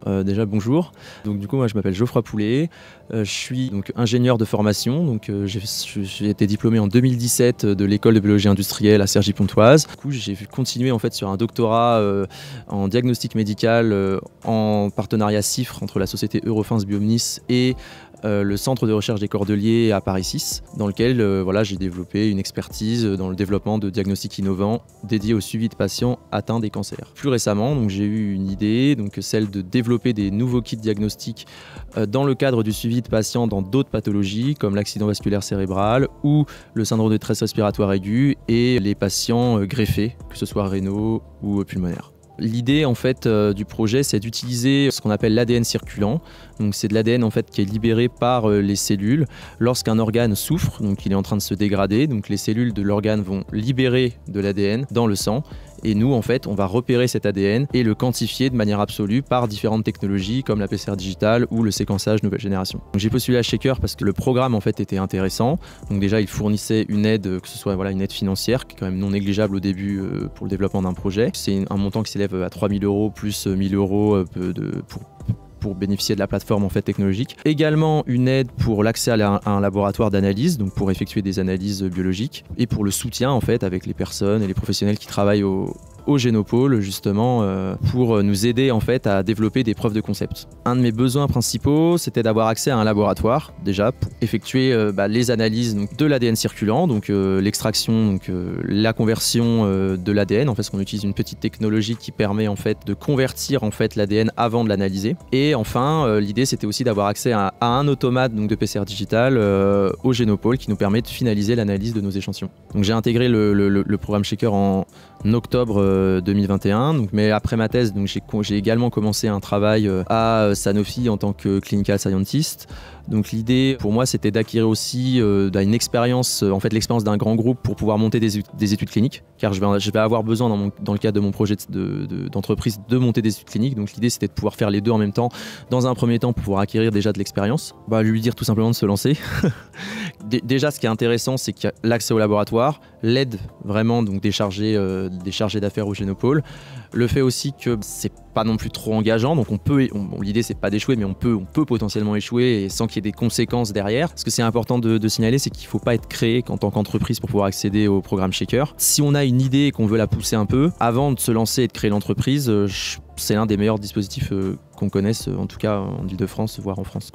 Déjà bonjour. Donc du coup moi je m'appelle Geoffroy Poulet. Je suis donc ingénieur de formation. Donc j'ai été diplômé en 2017 de l'école de biologie industrielle à Cergy-Pontoise. Du coup j'ai continué en fait sur un doctorat en diagnostic médical en partenariat CIFRE entre la société Eurofins Biomnis et le centre de recherche des Cordeliers à Paris 6, dans lequel voilà, j'ai développé une expertise dans le développement de diagnostics innovants dédiés au suivi de patients atteints des cancers. Plus récemment, donc, j'ai eu une idée, donc, celle de développer des nouveaux kits diagnostiques dans le cadre du suivi de patients dans d'autres pathologies comme l'accident vasculaire cérébral ou le syndrome de détresse respiratoire aiguë et les patients greffés, que ce soit rénaux ou pulmonaires. L'idée en fait du projet, c'est d'utiliser ce qu'on appelle l'ADN circulant. Donc c'est de l'ADN en fait qui est libéré par les cellules lorsqu'un organe souffre, donc il est en train de se dégrader. Donc les cellules de l'organe vont libérer de l'ADN dans le sang. Et nous, en fait, on va repérer cet ADN et le quantifier de manière absolue par différentes technologies comme la PCR digitale ou le séquençage nouvelle génération. J'ai postulé à Shaker parce que le programme en fait était intéressant. Donc déjà, il fournissait une aide, que ce soit une aide financière, qui est quand même non négligeable au début pour le développement d'un projet. C'est un montant qui s'élève à 3 000 € plus 1 000 € pour bénéficier de la plateforme en fait technologique. Également une aide pour l'accès à un laboratoire d'analyse, donc pour effectuer des analyses biologiques, et pour le soutien en fait avec les personnes et les professionnels qui travaillent au Génopôle justement pour nous aider en fait à développer des preuves de concept. Un de mes besoins principaux, c'était d'avoir accès à un laboratoire déjà pour effectuer les analyses donc, de l'ADN circulant, donc l'extraction, donc la conversion de l'ADN. En fait, on utilise une petite technologie qui permet en fait de convertir en fait l'ADN avant de l'analyser. Et enfin, l'idée c'était aussi d'avoir accès à un automate donc de PCR digital au Génopôle qui nous permet de finaliser l'analyse de nos échantillons. Donc j'ai intégré le programme Shaker en octobre 2021. Donc, mais après ma thèse, donc, j'ai également commencé un travail à Sanofi en tant que clinical scientist. Donc l'idée pour moi c'était d'acquérir aussi une expérience, en fait l'expérience d'un grand groupe pour pouvoir monter des études cliniques, car je vais avoir besoin dans le cadre de mon projet d'entreprise de monter des études cliniques. Donc l'idée c'était de pouvoir faire les deux en même temps, dans un premier temps pour pouvoir acquérir déjà de l'expérience. Lui dire tout simplement de se lancer. Déjà ce qui est intéressant c'est qu'il y a l'accès au laboratoire, l'aide vraiment donc des chargés d'affaires au Génopôle, le fait aussi que c'est pas non plus trop engageant, donc l'idée c'est pas d'échouer, mais on peut potentiellement échouer et sans qu'il y ait des conséquences derrière. Ce que c'est important de signaler, c'est qu'il faut pas être créé en tant qu'entreprise pour pouvoir accéder au programme Shaker. Si on a une idée et qu'on veut la pousser un peu, avant de se lancer et de créer l'entreprise, c'est l'un des meilleurs dispositifs qu'on connaisse, en tout cas en Ile-de-France, voire en France.